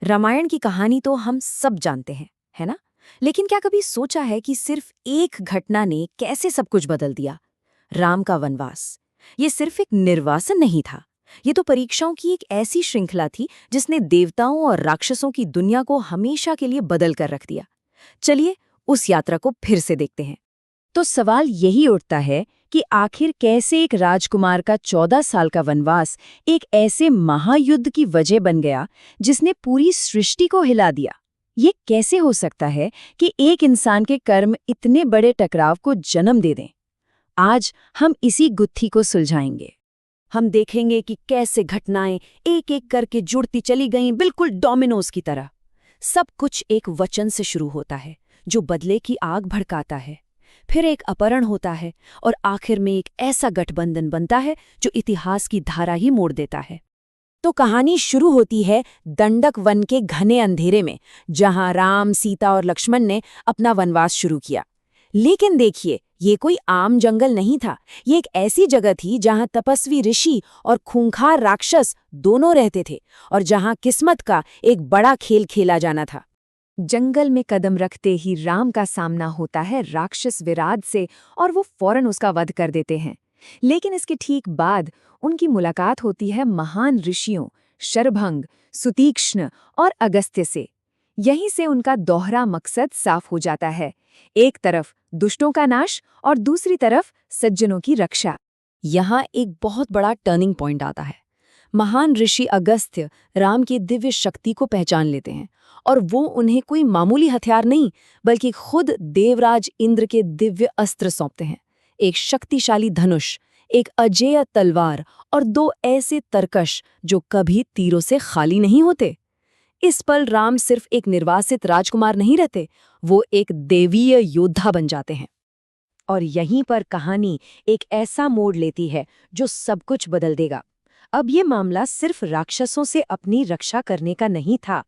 रामायण की कहानी तो हम सब जानते हैं, है ना? लेकिन क्या कभी सोचा है कि सिर्फ एक घटना ने कैसे सब कुछ बदल दिया? राम का वनवास। ये सिर्फ एक निर्वासन नहीं था। ये तो परीक्षाओं की एक ऐसी श्रृंखला थी जिसने देवताओं और राक्षसों की दुनिया को हमेशा के लिए बदल कर रख दिया। चलिए उस यात्रा को फिर से देखते हैं। तो सवाल यही उठता है कि आखिर कैसे एक राजकुमार का 14 साल का वनवास एक ऐसे महायुद्ध की वजह बन गया जिसने पूरी सृष्टि को हिला दिया। ये कैसे हो सकता है कि एक इंसान के कर्म इतने बड़े टकराव को जन्म दे दें? आज हम इसी गुत्थी को सुलझाएंगे। हम देखेंगे कि कैसे घटनाएं एक एक करके जुड़ती चली गईं, बिल्कुल डोमिनोज की तरह। सब कुछ एक वचन से शुरू होता है जो बदले की आग भड़काता है, फिर एक अपहरण होता है और आखिर में एक ऐसा गठबंधन बनता है जो इतिहास की धारा ही मोड़ देता है। तो कहानी शुरू होती है दंडक वन के घने अंधेरे में, जहां राम, सीता और लक्ष्मण ने अपना वनवास शुरू किया। लेकिन देखिए, ये कोई आम जंगल नहीं था। ये एक ऐसी जगह थी जहां तपस्वी ऋषि और खूंखार राक्षस दोनों रहते थे, और जहां किस्मत का एक बड़ा खेल खेला जाना था। जंगल में कदम रखते ही राम का सामना होता है राक्षस विराट से, और वो फौरन उसका वध कर देते हैं। लेकिन इसके ठीक बाद उनकी मुलाकात होती है महान ऋषियों शरभंग, सुतीक्ष्ण और अगस्त्य से। यहीं से उनका दोहरा मकसद साफ हो जाता है, एक तरफ दुष्टों का नाश और दूसरी तरफ सज्जनों की रक्षा। यहाँ एक बहुत बड़ा टर्निंग पॉइंट आता है। महान ऋषि अगस्त्य राम की दिव्य शक्ति को पहचान लेते हैं, और वो उन्हें कोई मामूली हथियार नहीं बल्कि खुद देवराज इंद्र के दिव्य अस्त्र सौंपते हैं। एक शक्तिशाली धनुष, एक अजेय तलवार और दो ऐसे तरकश जो कभी तीरों से खाली नहीं होते। इस पल राम सिर्फ एक निर्वासित राजकुमार नहीं रहते, वो एक देवीय योद्धा बन जाते हैं। और यहीं पर कहानी एक ऐसा मोड़ लेती है जो सब कुछ बदल देगा। अब ये मामला सिर्फ राक्षसों से अपनी रक्षा करने का नहीं था,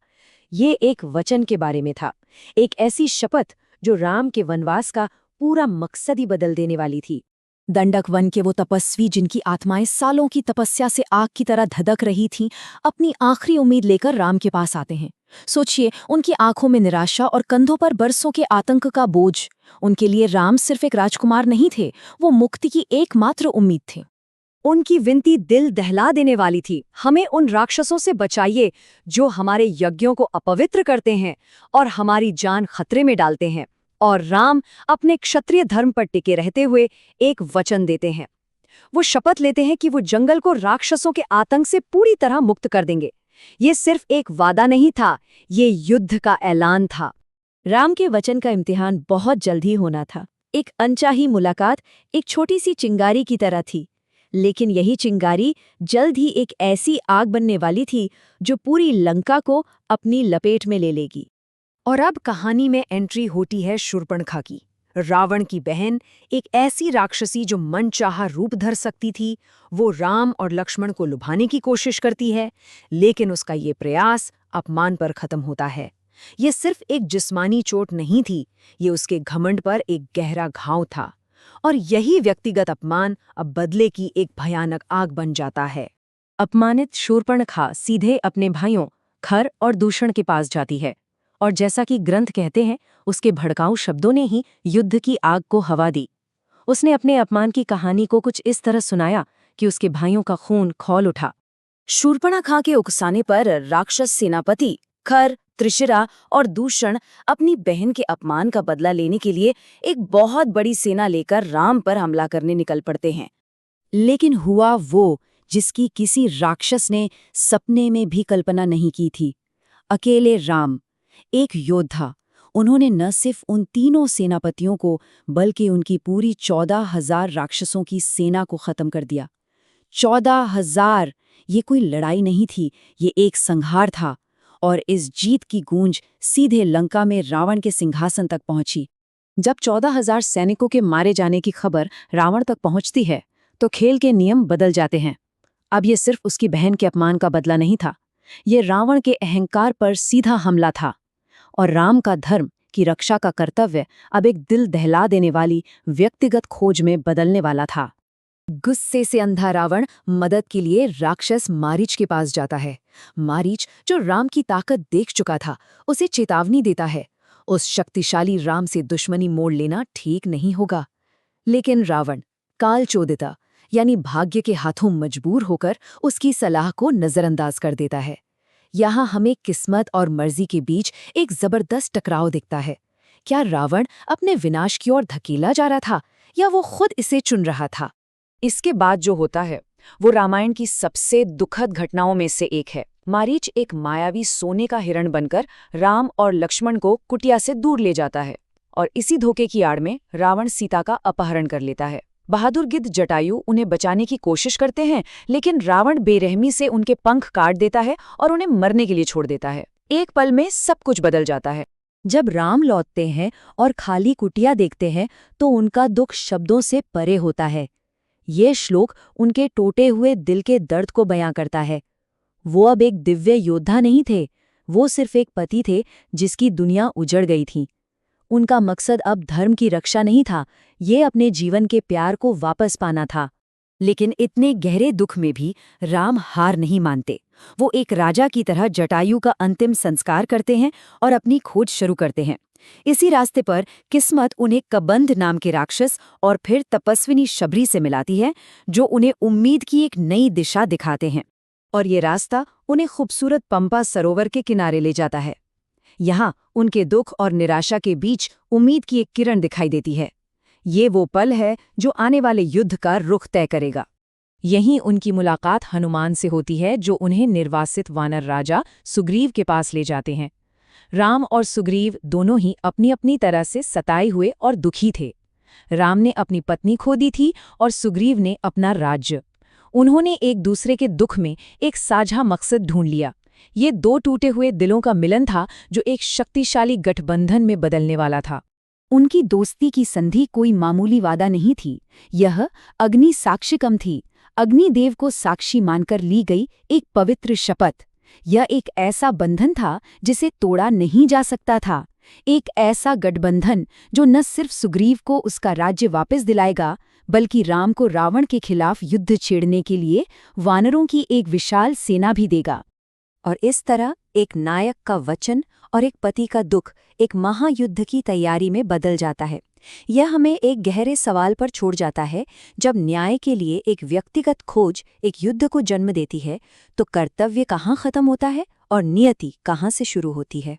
ये एक वचन के बारे में था, एक ऐसी शपथ जो राम के वनवास का पूरा मकसद ही बदल देने वाली थी। दंडक वन के वो तपस्वी जिनकी आत्माएं सालों की तपस्या से आग की तरह धधक रही थीं, अपनी आखिरी उम्मीद लेकर राम के पास आते हैं। सोचिए, उनकी आंखों में निराशा और कंधों पर बरसों के आतंक का बोझ। उनके लिए राम सिर्फ एक राजकुमार नहीं थे, वो मुक्ति की एकमात्र उम्मीद थे। उनकी विनती दिल दहला देने वाली थी, हमें उन राक्षसों से बचाइए जो हमारे यज्ञों को अपवित्र करते हैं और हमारी जान खतरे में डालते हैं। और राम अपने क्षत्रिय धर्म पर टिके रहते हुए एक वचन देते हैं। वो शपथ लेते हैं कि वो जंगल को राक्षसों के आतंक से पूरी तरह मुक्त कर देंगे। ये सिर्फ एक वादा नहीं था, ये युद्ध का ऐलान था। राम के वचन का इम्तिहान बहुत जल्द ही होना था। एक अनचाही मुलाकात एक छोटी सी चिंगारी की तरह थी, लेकिन यही चिंगारी जल्द ही एक ऐसी आग बनने वाली थी जो पूरी लंका को अपनी लपेट में ले लेगी। और अब कहानी में एंट्री होती है शूर्पणखा की, रावण की बहन, एक ऐसी राक्षसी जो मनचाहा रूप धर सकती थी। वो राम और लक्ष्मण को लुभाने की कोशिश करती है, लेकिन उसका ये प्रयास अपमान पर खत्म होता है। ये सिर्फ एक जिस्मानी चोट नहीं थी, ये उसके घमंड पर एक गहरा घाव था। और यही व्यक्तिगत अपमान अब बदले की एक भयानक आग बन जाता है। अपमानित शूर्पणखा सीधे अपने भाइयों खर और दूषण के पास जाती है, और जैसा कि ग्रंथ कहते हैं, उसके भड़काऊ शब्दों ने ही युद्ध की आग को हवा दी। उसने अपने अपमान की कहानी को कुछ इस तरह सुनाया कि उसके भाइयों का खून खौल उठा। शूर्पणखा के उकसाने पर राक्षस सेनापति खर, त्रिशिरा और दूषण अपनी बहन के अपमान का बदला लेने के लिए एक बहुत बड़ी सेना लेकर राम पर हमला करने निकल पड़ते हैं। लेकिन हुआ वो जिसकी किसी राक्षस ने सपने में भी कल्पना नहीं की थी। अकेले राम, एक योद्धा, उन्होंने न सिर्फ उन तीनों सेनापतियों को बल्कि उनकी पूरी 14,000 राक्षसों की सेना को खत्म कर दिया। 14,000! ये कोई लड़ाई नहीं थी, ये एक संहार था। और इस जीत की गूंज सीधे लंका में रावण के सिंहासन तक पहुंची। जब 14,000 सैनिकों के मारे जाने की खबर रावण तक पहुंचती है, तो खेल के नियम बदल जाते हैं। अब ये सिर्फ उसकी बहन के अपमान का बदला नहीं था, ये रावण के अहंकार पर सीधा हमला था। और राम का धर्म की रक्षा का कर्तव्य अब एक दिल दहला देने वाली व्यक्तिगत खोज में बदलने वाला था। गुस्से से अंधा रावण मदद के लिए राक्षस मारीच के पास जाता है मारीच, जो राम की ताकत देख चुका था, उसे चेतावनी देता है, उस शक्तिशाली राम से दुश्मनी मोड़ लेना ठीक नहीं होगा। लेकिन रावण, कालचोदिता यानी भाग्य के हाथों मजबूर होकर उसकी सलाह को नजरअंदाज कर देता है। यहाँ हमें किस्मत और मर्जी के बीच एक जबरदस्त टकराव दिखता है। क्या रावण अपने विनाश की ओर धकेला जा रहा था या वो खुद इसे चुन रहा था? इसके बाद जो होता है वो रामायण की सबसे दुखद घटनाओं में से एक है। मारीच एक मायावी सोने का हिरण बनकर राम और लक्ष्मण को कुटिया से दूर ले जाता है और इसी धोखे की आड़ में रावण सीता का अपहरण कर लेता है। बहादुर गिद्ध जटायु उन्हें बचाने की कोशिश करते हैं, लेकिन रावण बेरहमी से उनके पंख काट देता है और उन्हें मरने के लिए छोड़ देता है। एक पल में सब कुछ बदल जाता है। जब राम लौटते हैं और खाली कुटिया देखते हैं तो उनका दुख शब्दों से परे होता है। ये श्लोक उनके टूटे हुए दिल के दर्द को बयां करता है। वो अब एक दिव्य योद्धा नहीं थे, वो सिर्फ एक पति थे जिसकी दुनिया उजड़ गई थी। उनका मकसद अब धर्म की रक्षा नहीं था, ये अपने जीवन के प्यार को वापस पाना था। लेकिन इतने गहरे दुख में भी राम हार नहीं मानते। वो एक राजा की तरह जटायु का अंतिम संस्कार करते हैं और अपनी खोज शुरू करते हैं। इसी रास्ते पर किस्मत उन्हें कबंध नाम के राक्षस और फिर तपस्विनी शबरी से मिलाती है, जो उन्हें उम्मीद की एक नई दिशा दिखाते हैं। और ये रास्ता उन्हें खूबसूरत पंपा सरोवर के किनारे ले जाता है। यहाँ उनके दुख और निराशा के बीच उम्मीद की एक किरण दिखाई देती है। ये वो पल है जो आने वाले युद्ध का रुख तय करेगा। यहीं उनकी मुलाकात हनुमान से होती है, जो उन्हें निर्वासित वानर राजा सुग्रीव के पास ले जाते हैं। राम और सुग्रीव दोनों ही अपनी अपनी तरह से सताए हुए और दुखी थे। राम ने अपनी पत्नी खो दी थी और सुग्रीव ने अपना राज्य। उन्होंने एक दूसरे के दुख में एक साझा मकसद ढूंढ लिया। ये दो टूटे हुए दिलों का मिलन था जो एक शक्तिशाली गठबंधन में बदलने वाला था। उनकी दोस्ती की संधि कोई मामूली वादा नहीं थी, यह अग्नि साक्षिकम थी। अग्निदेव को साक्षी मानकर ली गई एक पवित्र शपथ। यह एक ऐसा बंधन था जिसे तोड़ा नहीं जा सकता था, एक ऐसा गठबंधन जो न सिर्फ सुग्रीव को उसका राज्य वापस दिलाएगा, बल्कि राम को रावण के खिलाफ युद्ध छेड़ने के लिए वानरों की एक विशाल सेना भी देगा। और इस तरह एक नायक का वचन और एक पति का दुख एक महायुद्ध की तैयारी में बदल जाता है। यह हमें एक गहरे सवाल पर छोड़ जाता है। जब न्याय के लिए एक व्यक्तिगत खोज एक युद्ध को जन्म देती है, तो कर्तव्य कहाँ खत्म होता है और नियति कहाँ से शुरू होती है।